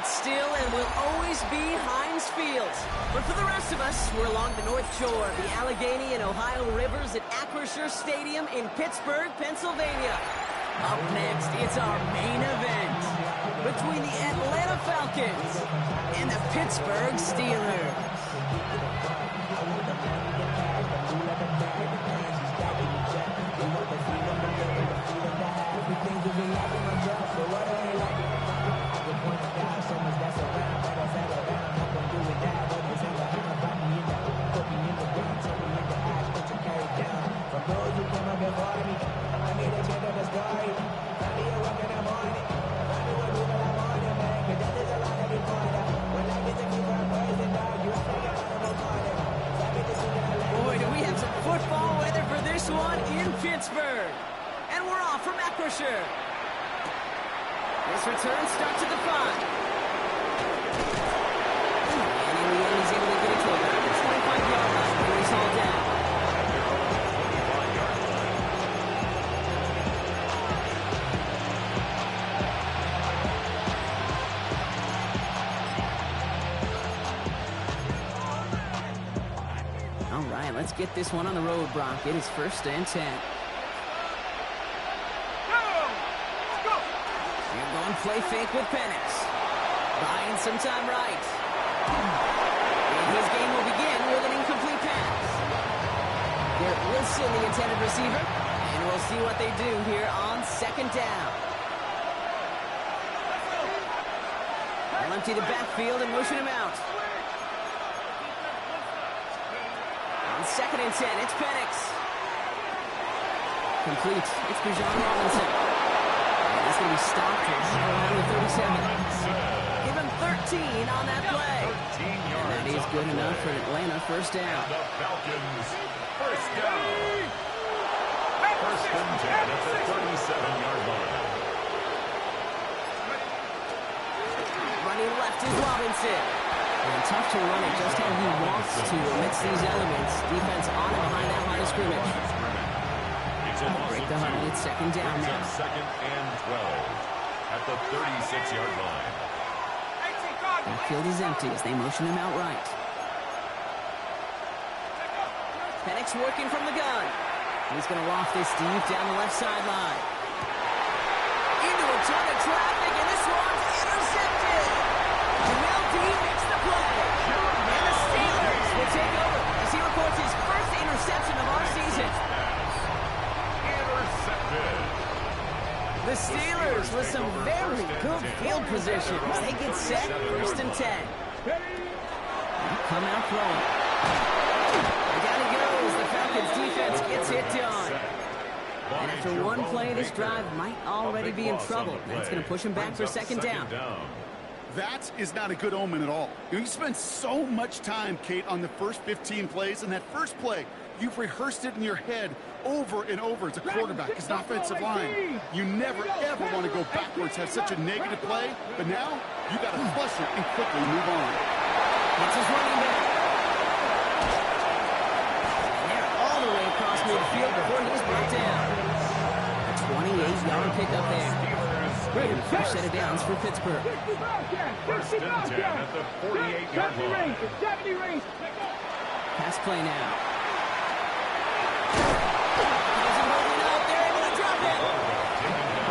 It's still and will always be Heinz Field. But for the rest of us, we're along the North Shore, the Allegheny and Ohio rivers at Acrisure Stadium in Pittsburgh, Pennsylvania. Up next, it's our main event between the Atlanta Falcons and the Pittsburgh Steelers. Football weather for this one in Pittsburgh. And we're off from Acrisure. This return starts at the 5. And in the end, he's able to get it to about the 25-yard line before he's hauled down. Let's get this one on the road, Brock. It is 1st and 10. You're going play fake with Penix. Buying some time right. And his game will begin with an incomplete pass. Garrett Wilson, the intended receiver. And we'll see what they do here on 2nd down. They'll empty the backfield and motion him out. 2nd and 10, it's Penix. Complete, it's Bijan Robinson. And he's going to be stopped around the 37. Give him 13 on that play. And that is good enough for Atlanta, 1st down. The Falcons, 1st down. 1st and 10 at the 37-yard line. Running left is Robinson. And tough to run it just how he wants to amidst these elements. Defense on and behind that line of scrimmage. Break the huddle. It's 2nd down now. 2nd and 12 at the 36-yard line. Backfield is empty as they motion him out right. Penix working from the gun. He's going to loft this deep down the left sideline. Into a ton of traffic, and this one's intercepted. Jamel Dean makes the play. And the Steelers will take over as he records his first interception of our season. Intercepted. The Steelers with some very good field position as they get set, 1st and 10. Come out throwing. Down he goes. The Falcons defense gets it done. And after one play, this drive might already be in trouble. That's going to push him back for 2nd down. That is not a good omen at all. You spend so much time, Kate, on the first 15 plays, and that first play, you've rehearsed it in your head over and over as a quarterback, as an offensive line. You never, ever want to go backwards, have such a negative play, but now you got to flush it and quickly move on. That's his running back. And they're all the way across midfield before he's brought down. A 28-yard pickup there. First set of downs for Pittsburgh. 1st and 10 at the 48-yard line. Pass play now.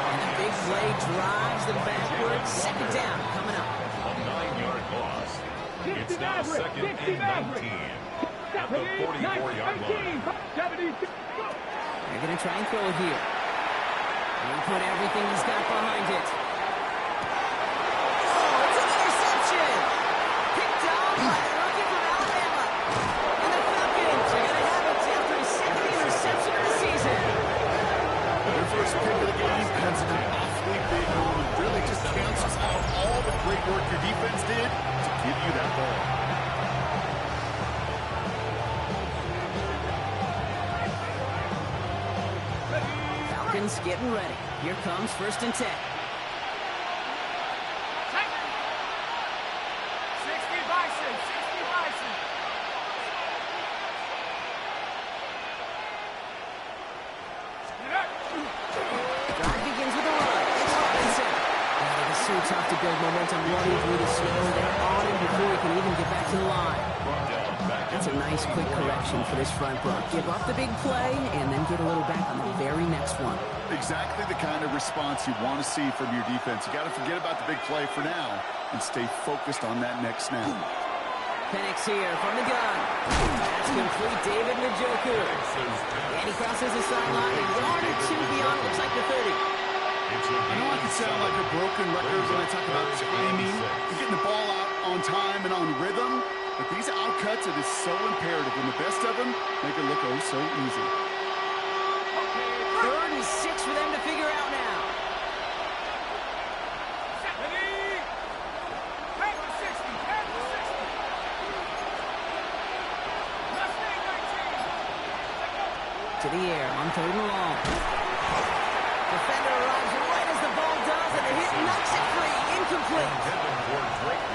And the big play drives them backwards. 2nd down coming up. A 9-yard loss. It's now 2nd and 19 at the 44-yard line. They're going to try and throw it here. And put everything he's got behind it. Oh, it's an interception! Picked off by the rookie from Alabama. And the Falcons are going to have it after his 2nd interception of the season. Their first pick of the game comes in an awfully big moment. Really just cancels out all the great work your defense did to give you that ball. Falcons getting ready. Here comes 1st and 10. 60 Bison, 60 Bison. Drive begins with a run. It's Robinson. It is so tough to build momentum running through the snow. They're on him before he can even get back to the line. That's a nice quick correction for this front row. Give up the big play and then get a little back on the very next one. Exactly the kind of response you want to see from your defense. You got to forget about the big play for now and stay focused on that next snap. Penix here from the gun. That's complete. David Njoku. And he crosses the sideline. A yard or two beyond. Looks like the 30. I know I can sound like a broken record when I talk about timing and getting the ball out on time and on rhythm, but these outcuts, it is so imperative. And the best of them make it look oh so easy. 3rd and 6 for them to figure out now. To the air on 3rd and long. Defender arrives right as the ball does, and the hit knocks it free. Incomplete.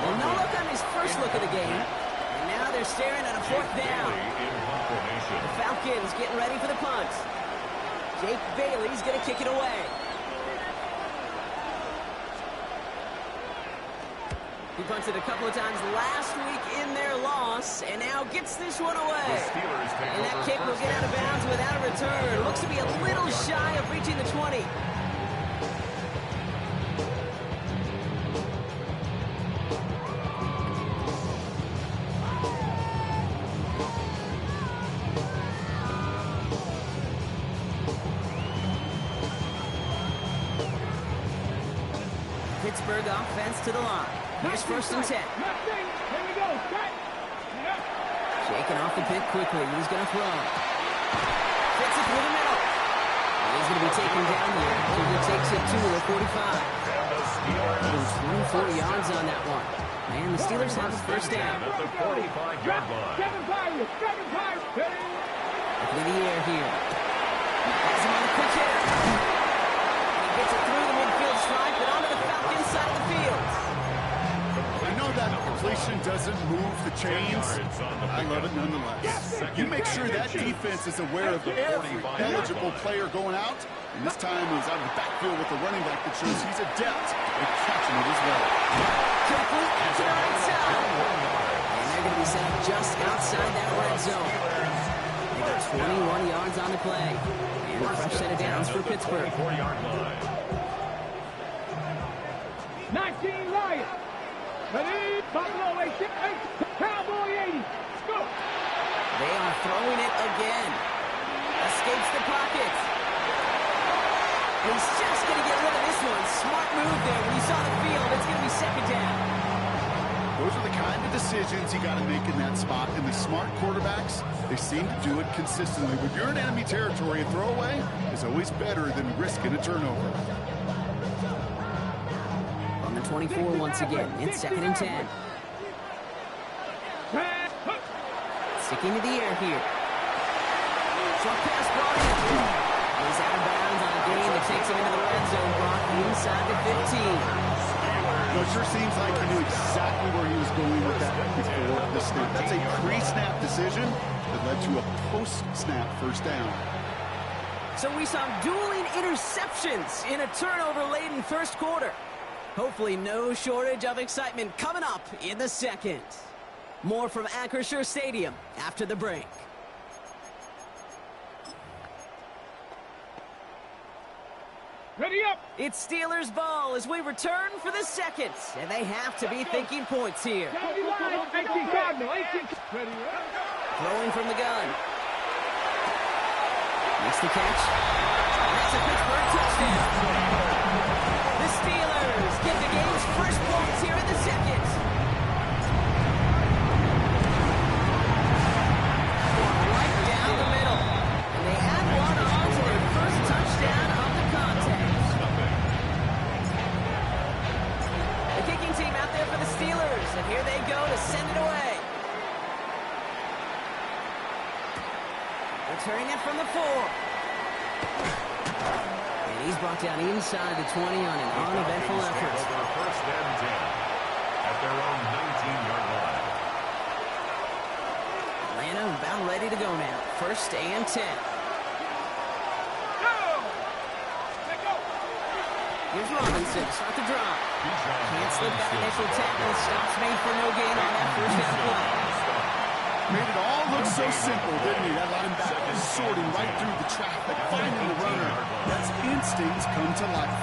Well, no look on his first look of the game. And now they're staring at a 4th down. The Falcons getting ready for the punt. Jake Bailey's going to kick it away. He punted a couple of times last week in their loss, and now gets this one away. And that kick will get out of bounds without a return. Looks to be a little shy of reaching the 20. Pittsburgh offense to the line. Here's 1st and 10. Shaking off the pick quickly. He's going to throw. Fits it through the middle. He's going to be taken down here. He takes it to the 45. 24 yards on that one. And the Steelers have the 1st down. At the 45-yard line. Look at the air here. Has him on the quick hitter. And he gets it through the midfield stripe, but onto the Falcons side of the field. I know that completion doesn't move the chains. I love it nonetheless. You make sure that defense is aware of every eligible player going out. And this time it was out of the backfield with the running back that shows he's adept at catching it as well. Complete to the right side. And they're going to be set up just outside that red zone. They got 21 yards on the play. And a fresh set of downs for Pittsburgh. 19 Lions. Ready? Buffalo 8, Cowboy 80. Go. They are throwing it again. Escapes the pocket. He's just going to get rid of this one. Smart move there. When you saw the field, it's going to be 2nd down. Those are the kind of decisions you got to make in that spot. And the smart quarterbacks, they seem to do it consistently. When you're in enemy territory, a throwaway is always better than risking a turnover. On the 24 once again. It's 2nd and 10. Sticking to the air here. Short pass brought in. He's out of bounds on a gain that takes him into the red zone. Brought inside the 15. It sure seems like he knew exactly where he was going with that before the snap. That's a pre-snap decision that led to a post-snap 1st down. So we saw dueling interceptions in a turnover-laden 1st quarter. Hopefully no shortage of excitement coming up in the 2nd. More from Acrisure Stadium after the break. Ready up. It's Steelers ball as we return for the 2nd. And they have to be thinking points here. 18 Cardinal. 18. Ready up. Throwing from the gun. Makes the catch. And that's a Pittsburgh touchdown. The Steelers get the game's 1st points here in the 2nd. Right down the middle. And they add one on to their 1st touchdown of the contest. The kicking team out there for the Steelers. And here they go to send it away. Returning it from the 4. And he's brought down inside the 20 on an uneventful effort. 1st and 10 at their own 19-yard line. Atlanta about ready to go now. 1st and 10. Here's Robinson, start the drop. Can't slip that initial tackle. Stops made for no gain on that first down play. Made it all look so simple, didn't he? That linebacker sorting right through the traffic, finding the runner. That's instincts come to life.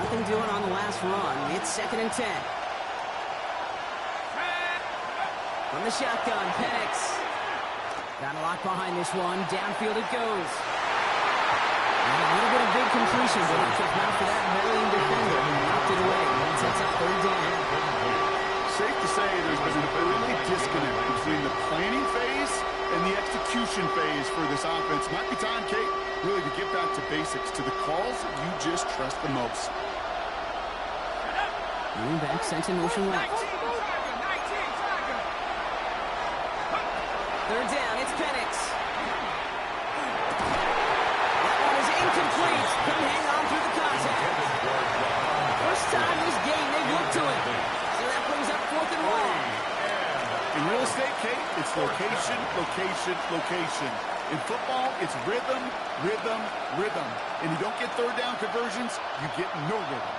Nothing doing on the last run. It's 2nd and 10. From the shotgun, Penix. Got a lock behind this one. Downfield it goes. And a little bit of big completion, but it was not for that Maryland defender who knocked it away. That sets up 3rd down. Safe to say there's been an early disconnect between the planning phase and the execution phase for this offense. Might be time, Kate, really to get back to basics, to the calls that you just trust the most. Running back sent in motion left. 3rd down, it's Penix. That one is incomplete. Couldn't hang on through the contact. First time this game they've looked to it. So that brings up 4th and 1. In real estate, Kate, it's location, location, location. In football, it's rhythm, rhythm, rhythm. And you don't get 3rd down conversions, you get no rhythm.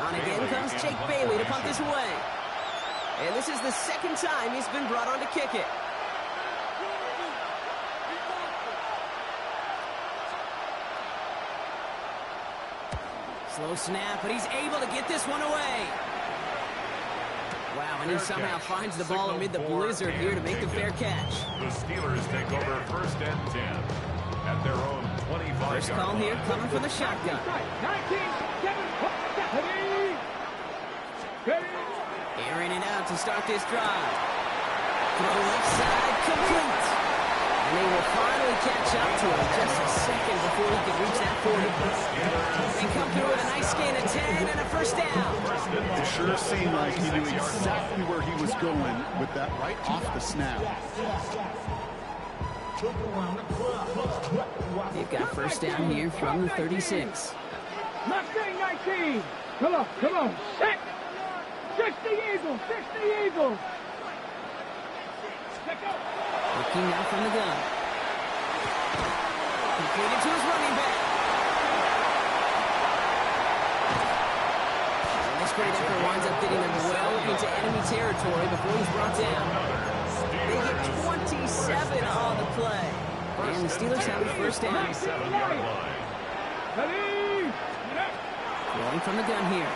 On again comes Jake Bailey to punt this away. And this is the 2nd time he's been brought on to kick it. Slow snap, but he's able to get this one away. Wow, and he somehow finds the ball amid the blizzard here to make the fair catch. The Steelers take over 1st and 10 at their own 25-yard line. First call here coming from the shotgun. 19, Airing it out to start this drive. To the left side, complete. And they will finally catch up to him just a second before he could reach that 40. They come through with a nice gain of 10 and a 1st down. It sure seemed like he knew exactly where he was going with that right off the snap. They've got 1st down here from the 36. Mustang 19. Come on, come on. 60 Eagles, 60 Eagles. Looking now from the gun. Completed to his running back. And this great effort winds up getting them well into enemy territory before he's brought down. They get 27 on the play. And the Steelers have a 1st down. Rolling from the gun here.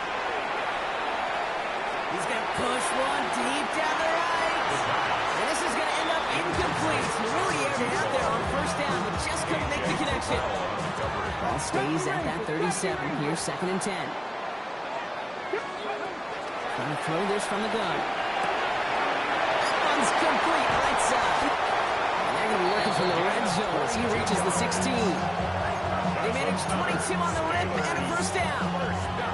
He's going to push one deep down the right. And this is going to end up incomplete. He really aired it out there on 1st down, but just couldn't make the connection. Ball stays at that 37 here, 2nd and 10. Trying to throw this from the gun. That one's complete, right side. And they're going to be working from the red zone as he reaches the 16. They managed 22 on the rip and a 1st down.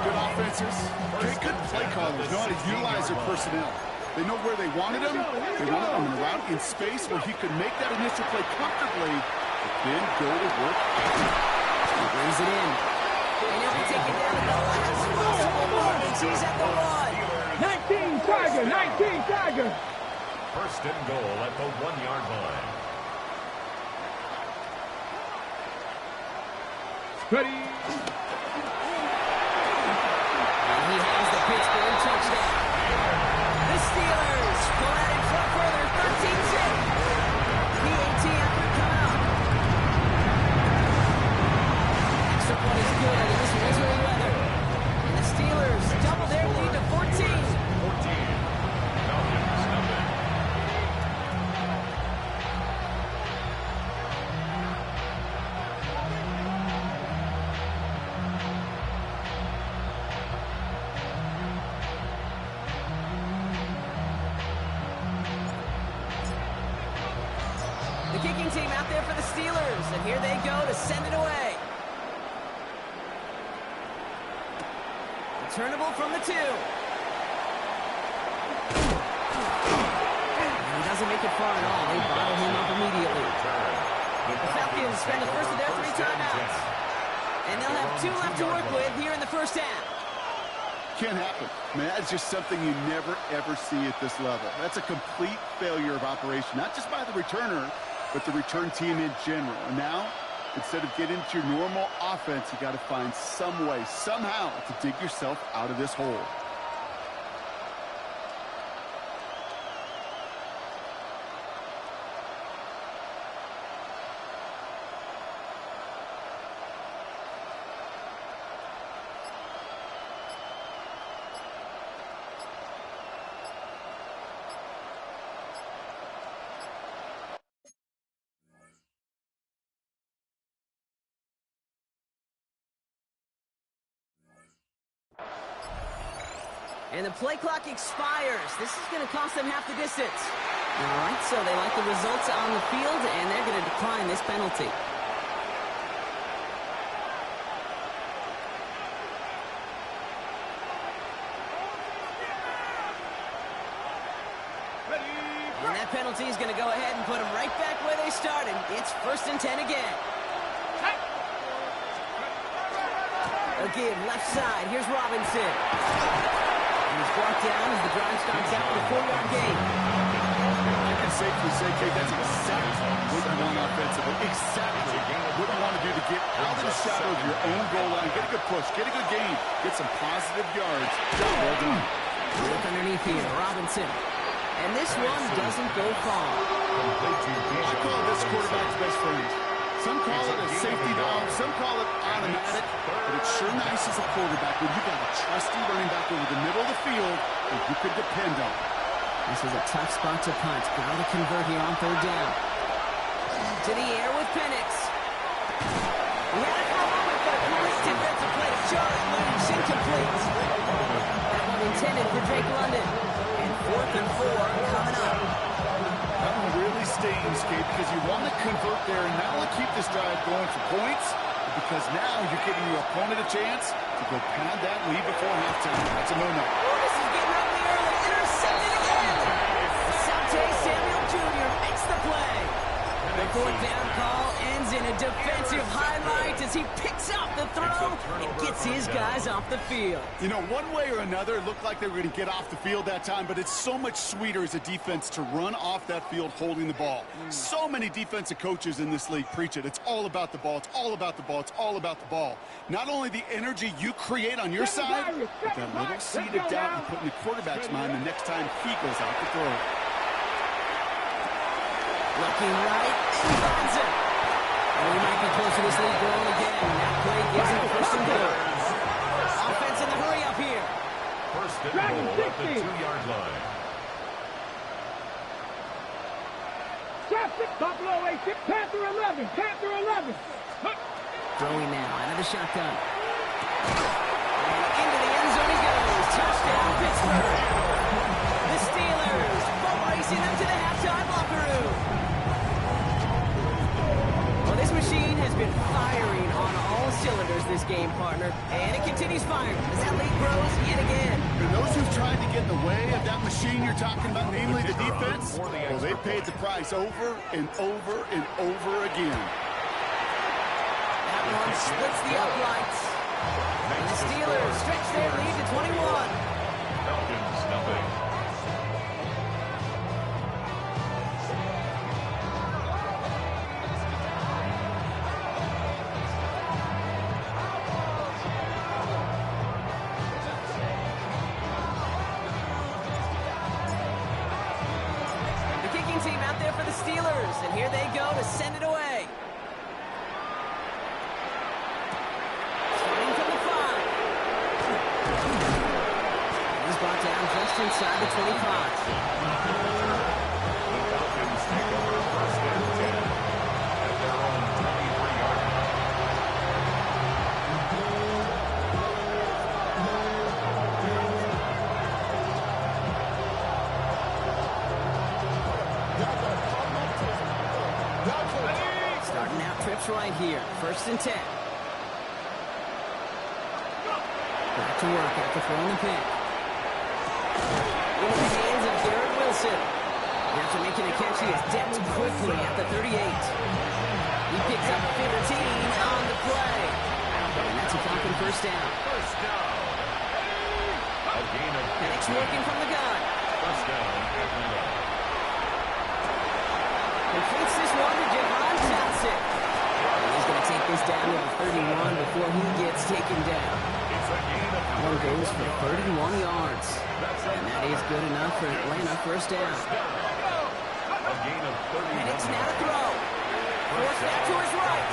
Good offenses, good play callers know how to utilize their personnel. They know where they wanted him. They wanted him in a route in space where he could make that initial play comfortably, but then go to work. He brings it in. And he'll be taken down at the last possible moment. He's at the 1. 19 Tiger, 19 Tiger. 1st and goal at the 1-yard line. Ready. He has the Pittsburgh touchdown. The Steelers pull out in front further, 13-6. PAT effort come out. Extra point is good in this miserable weather. And the Steelers double their lead to 14. 14. Falcons nothing. The kicking team out there for the Steelers, and here they go to send it away. Returnable from the 2. And he doesn't make it far at all. They bottle him up immediately. The Falcons spend the first of their 3 timeouts. And they'll have 2 left to work with here in the 1st half. Can't happen. Man, that's just something you never, ever see at this level. That's a complete failure of operation, not just by the returner, but the return team in general. And now, instead of getting into your normal offense, you got to find some way, somehow, to dig yourself out of this hole. And the play clock expires. This is going to cost them half the distance. All right, so they like the results on the field, and they're going to decline this penalty. And that penalty is going to go ahead and put them right back where they started. It's 1st and 10 again. Again, left side. Here's Robinson. And he's brought down as the drive starts out with a 4-yard gain. I can safely say, Kate, that's exactly what you want offensively. Exactly what you want to do to get out of the shadow of your own goal line, get a good push, get a good gain, get some positive yards. Job well done. Look underneath here, Robinson. And this one doesn't go far. I call this quarterback's best friend. Some call it a safety valve, some call it automatic, but it's sure nice as a quarterback when you got a trusty running back over the middle of the field that you could depend on. This is a tough spot to punt. Got to convert here on 3rd down. To the air with Penix. He had it for a moment, but a great defensive play. Charlie Lynch incomplete. That one intended for Drake London. And 4th and 4 coming up. That one really stings, Kate, because you want to convert there and not only keep this drive going for points, but because now you're giving your opponent a chance to go pad that lead before halftime. That's a no-no. This is getting ugly early. Intercepted again. Sante Samuel Jr. makes the play. The 4th down call ends in a defensive highlight as he picks up the throw and gets his guys off the field. You know, one way or another, it looked like they were going to get off the field that time, but it's so much sweeter as a defense to run off that field holding the ball. So many defensive coaches in this league preach it. It's all about the ball. It's all about the ball. It's all about the ball. Not only the energy you create on your side, but that little seed of doubt you put in the quarterback's mind the next time he goes out to throw it. Looking right, and he finds it. And we might be close to this lead growing again. That play gives him 1st and goal. Offense in the hurry up here. 1st and goal at the 2-yard line. Traffic, Buffalo 8, Panther 11, Panther 11. Throwing now out of the shotgun. And into the end zone he goes. Touchdown, Pittsburgh. The Steelers racing them to the halftime locker room. Well, this machine has been firing on all cylinders this game, partner. And it continues firing as that lead grows yet again. And those who've tried to get in the way of that machine you're talking about, namely the defense, well, they paid the price over and over and over again. That one splits the uprights. And the Steelers stretch their lead to 21. Falcons, nothing. Team out there for the Steelers, and here they go to send it away. Starting from the 5. He's brought down just inside the 25. The Falcons take over 1st and 10 at their own 23-yard line. Starting out trips right here. 1st and 10. Back to work after throwing the pick. Into the hands of Garrett Wilson. After making a catch, he is decked quickly at the 38. He picks up 15 on the play. And that's a Falcon 1st down. 1st down. A gain of Penix working from the gun. 1st down at the line. Completes this one to Javon Johnson. And he's going to take this down to the 31 before he gets taken down. One goes for 31 yards. And that is good enough for Atlanta. First down. And it's now to throw. Forced out to his right.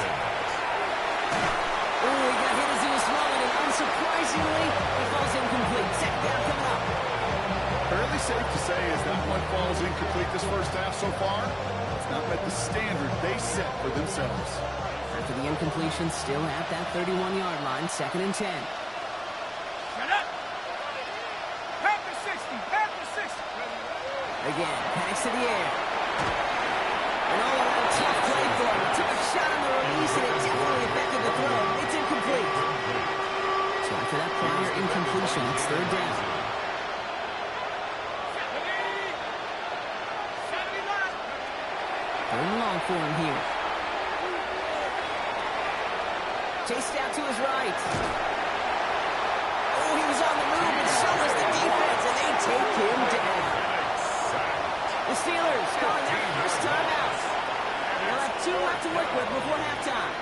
Oh, he got hit as he was throwing, and unsurprisingly, it falls incomplete. Second down coming up. Fairly safe to say as that one falls incomplete this first half so far. It's not met the standard they set for themselves. After the incompletion, still at that 31-yard line, 2nd and 10. Shut up! Half the 60! Again, pass to the air. And all around tough play for him. Took a shot on the release, and it definitely affected the throw. It's incomplete. So after that prior incompletion, it's 3rd down. Third and long for him here. Chased out to his right. Oh, he was on the move, and so was the defense, and they take him down. The Steelers calling their first timeout. They'll have 2 left to work with before halftime.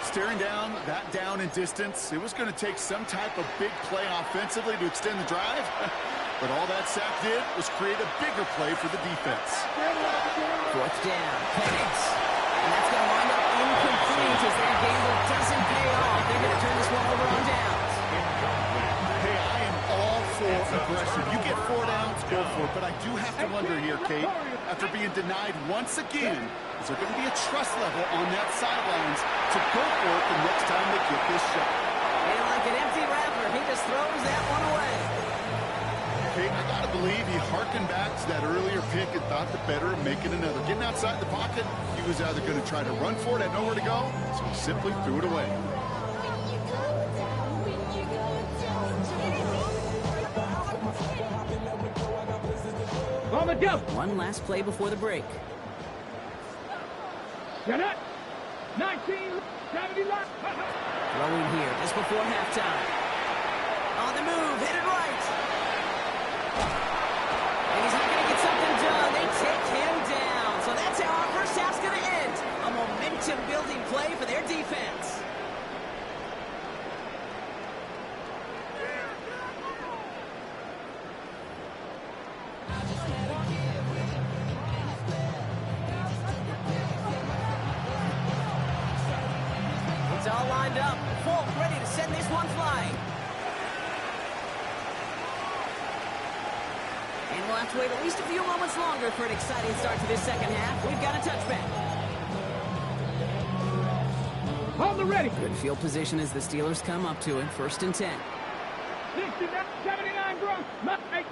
Staring down that down and distance, it was going to take some type of big play offensively to extend the drive. But all that sack did was create a bigger play for the defense. 4th down, Penix. And that's going to wind up incomplete as their gamble doesn't pay off. They're going to turn this one over on downs. Hey, I am all for aggression. You get 4 downs, go for it. But I do have to wonder here, Kate, after being denied once again, is there going to be a trust level on that sidelines to go for it the next time they get this shot? And like an empty wrapper, he just throws that one away. Kate, I got to believe he harkened back to that earlier pick and thought the better of making another. Getting outside the pocket, he was either going to try to run for it, had nowhere to go, so he simply threw it away. One last play before the break. Shut up! 1970 left. Throwing here just before halftime. On the move, hit it right. And he's not going to get something done. They take him down. So that's how our first half's going to end. A momentum-building play for their defense. It's all lined up. Folk ready to send this one flying. And we'll have to wait at least a few moments longer for an exciting start to this second half. We've got a touchback. On the ready. Good field position as the Steelers come up to it. 1st and 10. 79 gross.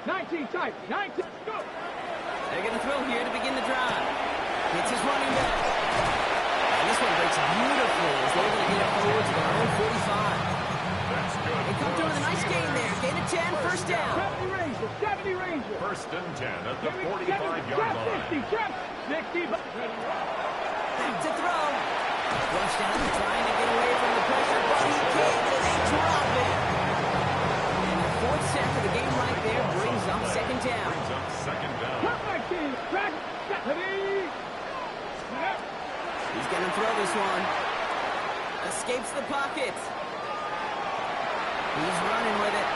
19 tight. 19. Go. They're going to throw here to begin the drive. It's his running back. And this one breaks beautifully as they're going to get it forward to their own 45. They come through with a nice gain there. Gain of 10, 1st down. 70 Ranger. 1st and 10 at the 45-yard line. 60. Back to throw. Rushed out, trying to get away from the pressure, but he can't, and they drop it. And the 4th sack of the game right there brings up 2nd down. He's going to throw this one. Escapes the pocket. He's running with it.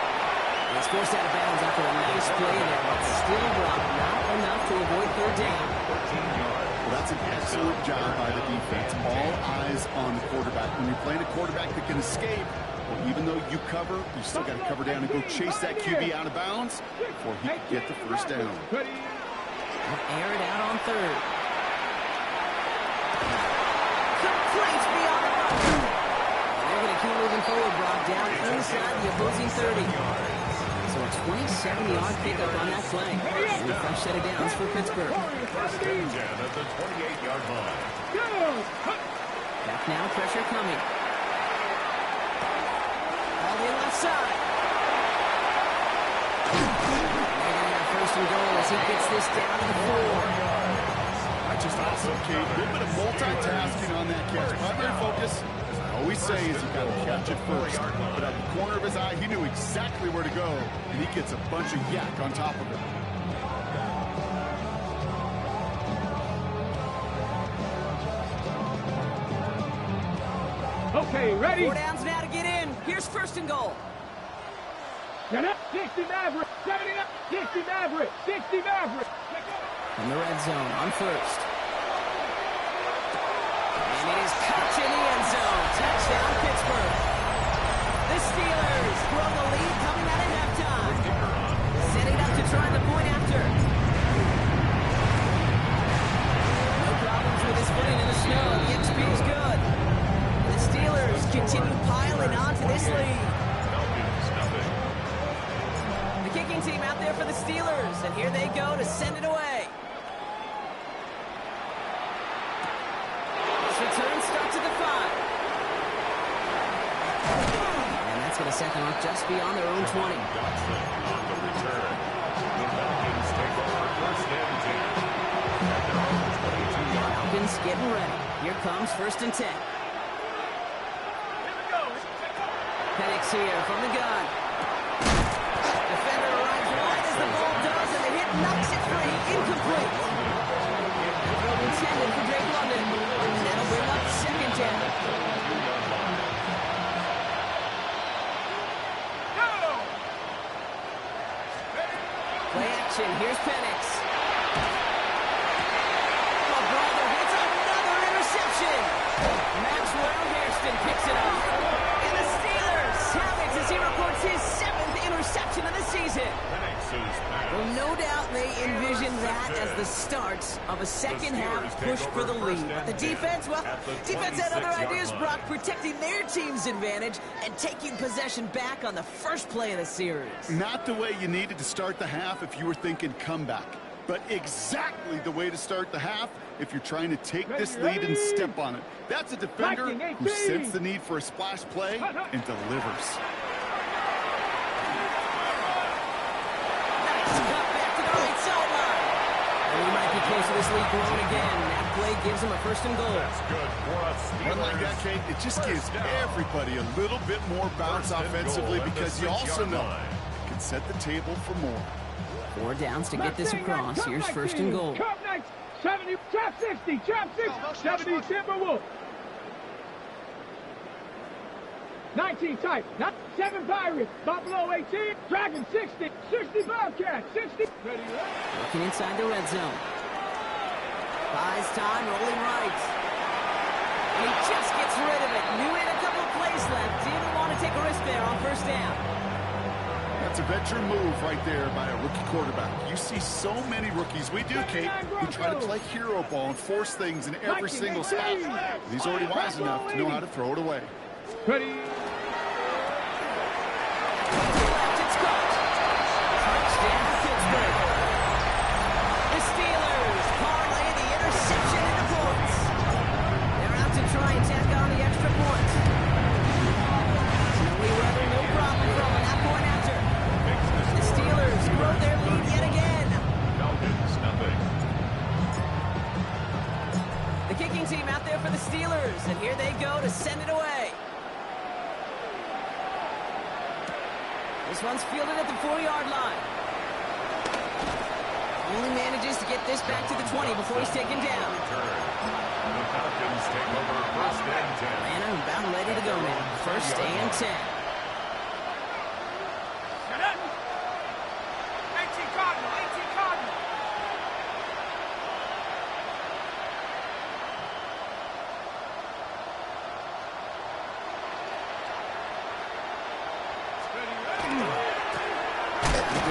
He's forced out of bounds after a nice play there, but still dropped. Not enough to avoid 3rd down. Well, that's an excellent job by the defense. All eyes on the quarterback. When you're playing a quarterback that can escape, well, even though you cover, you still got to cover down and go chase that QB out of bounds before he can get the 1st down. Air it out on 3rd. Complete beyond the run. They're going to keep moving forward, Brock, down inside the opposing 30. So a 27-yard pickup on that play. And a fresh set of downs for Pittsburgh. 1st and 10 at the 28-yard line. Back now, pressure coming. All the left side. They're going to have 1st and goal as he gets this down to the 4. Just awesome, Kate. A little bit of multitasking on that catch. Primary focus, as I always say, is you got to catch it first. But at the corner of his eye, he knew exactly where to go, and he gets a bunch of yak on top of it. Okay, ready? 4 downs now to get in. Here's first and goal. Get up. 60 Maverick. 70 up. 60 Maverick. 60 Maverick. In the red zone on first. And it is caught in the end zone. Touchdown, Pittsburgh. The Steelers throw the lead coming out of halftime. Setting up to try the point after. No problems with his footing in the snow. The XP is good. The Steelers continue piling onto this lead. The kicking team out there for the Steelers, and here they go to send it away. This return starts at the 5. And that's going to set them up just beyond their own 20. On the return. The Falcons take over first and 10. At their own 22-yard line. Falcons getting ready. Here comes first and 10. Penix here from the gun. Defender arrives wide as the ball does, and the hit knocks it free. Incomplete. Throw intended for Drake London. And that'll bring up second down. Play action. Here's Penix. Oh, brother, it's another interception. Maxwell Hairston picks it up. And the Steelers have it as he records his 7th interception of the season. Well, no doubt they envisioned that as the start of a second-half push for the lead. But the defense, well, defense had other ideas, Brock, protecting their team's advantage and taking possession back on the first play of the series. Not the way you needed to start the half if you were thinking comeback, but exactly the way to start the half if you're trying to take this lead and step on it. That's a defender who senses the need for a splash play and delivers. He might be close to this lead growing again. That play gives him a first and goal. That's good for us. One like that, Kate, it just gives everybody a little bit more bounce offensively because you also know it can set the table for more. 4 downs to get this across. Here's first and goal. 70, trap 60, trap 60, 70 Timberwolves. 19 tight, 7 Pirates, Buffalo 18, Dragon 60, 60 Bobcats, 60. Looking inside the red zone. Buys time, rolling right. And he just gets rid of it. Knew he had a couple of plays left. Didn't want to take a risk there on first down. That's a veteran move right there by a rookie quarterback. You see so many rookies, we do, Kate, who try to play hero ball and force things in every single spot. He's already wise enough to know how to throw it away. Ready. Team out there for the Steelers, and here they go to send it away. This one's fielded at the 4-yard line. Only manages to get this back to the 20 before he's taken down. The Falcons take over first and 10. Atlanta about ready to go now. First and 10.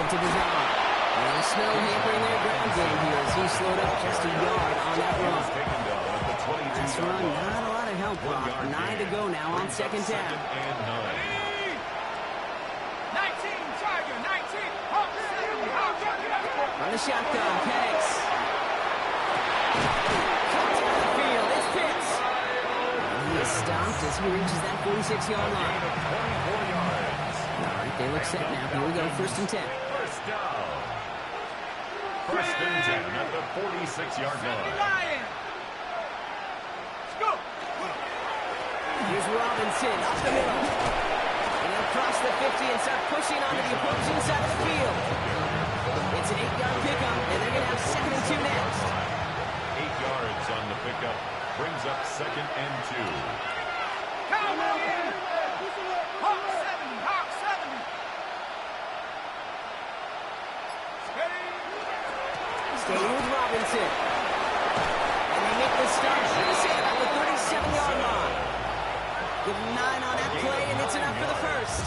To the job. And the snow hampering their ground game here as he slowed up just a yard on that run. This run, not a lot of help, Brock. 9 to go now on second down. 19, Tiger, 19. On the shotgun, Penix. Cut down the field, it's Pitts. And he is stopped as he reaches that 46-yard line. All right, they look set now. Here we go, first and 10. First and 10 at the 46-yard line. Here's Robinson up the middle. And he'll cross the 50 and start pushing onto the opposing side of the field. It's an 8-yard pickup, and they're going to have second and 2 next. 8 yards on the pickup. Brings up second and 2. Staying with Robinson. And they make the start. Set at the 37-yard line. Give him 9 on that play, and it's enough for the first.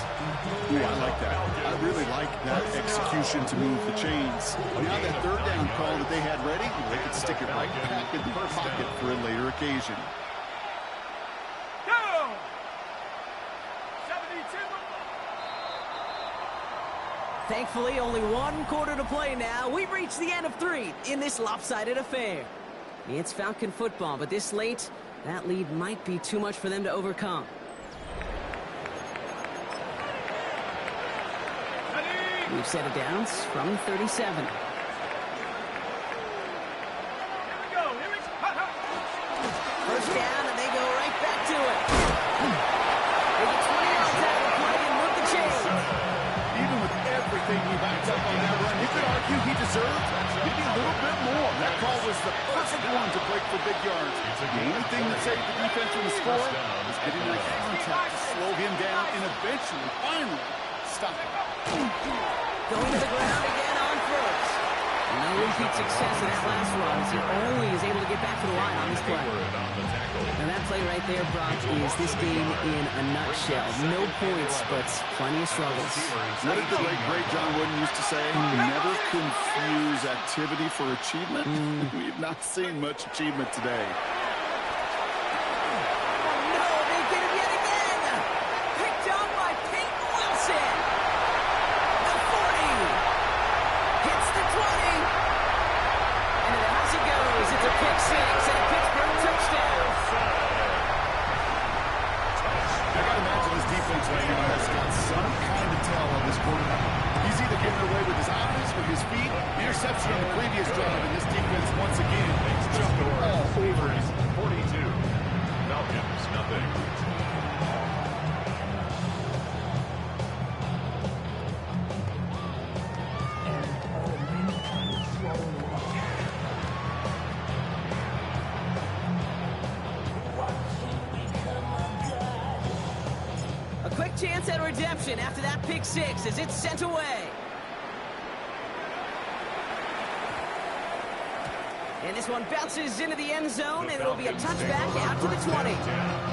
Ooh, I like that. I really like that execution to move the chains. Now that third down call that they had ready, they could stick it right back in the pocket for a later occasion. Go! 72. Thankfully, only 1 quarter to play now. We've reached the end of 3 in this lopsided affair. It's Falcon football, but this late, that lead might be too much for them to overcome. We've set it downs from 37. First down, and they go right back to it. They get 20 yards out of the play and move the chains. Even with everything he backed up on that run, you could argue he deserved maybe a little bit more. That call was the perfect one to break for big yards. The only thing that saved the defense from the score was getting that contact to slow him down and eventually, finally, stop him. Going to the ground again on first. No repeat success in that last run as he only is able to get back to the line on this play. And that play right there, Brock, is this game in a nutshell. No points, but plenty of struggles. What did the late, great John Wooden used to say? Never confuse activity for achievement. We've not seen much achievement today. No, they get him yet again. Picked up by Peyton Wilson. The 40. Hits the 20. And the house it goes. It's a pick six and a Pittsburgh touchdown. I gotta imagine this defense right now has got some kind of tell on this quarterback. He's either getting away with his eyes or his feet. Interception on the previous drive, and this defense once again is jumping all over it. 42. Falcons, nothing. A quick chance at redemption after that pick six as it's sent away. And this one bounces into the end zone, and it'll be a touchback out to the 20.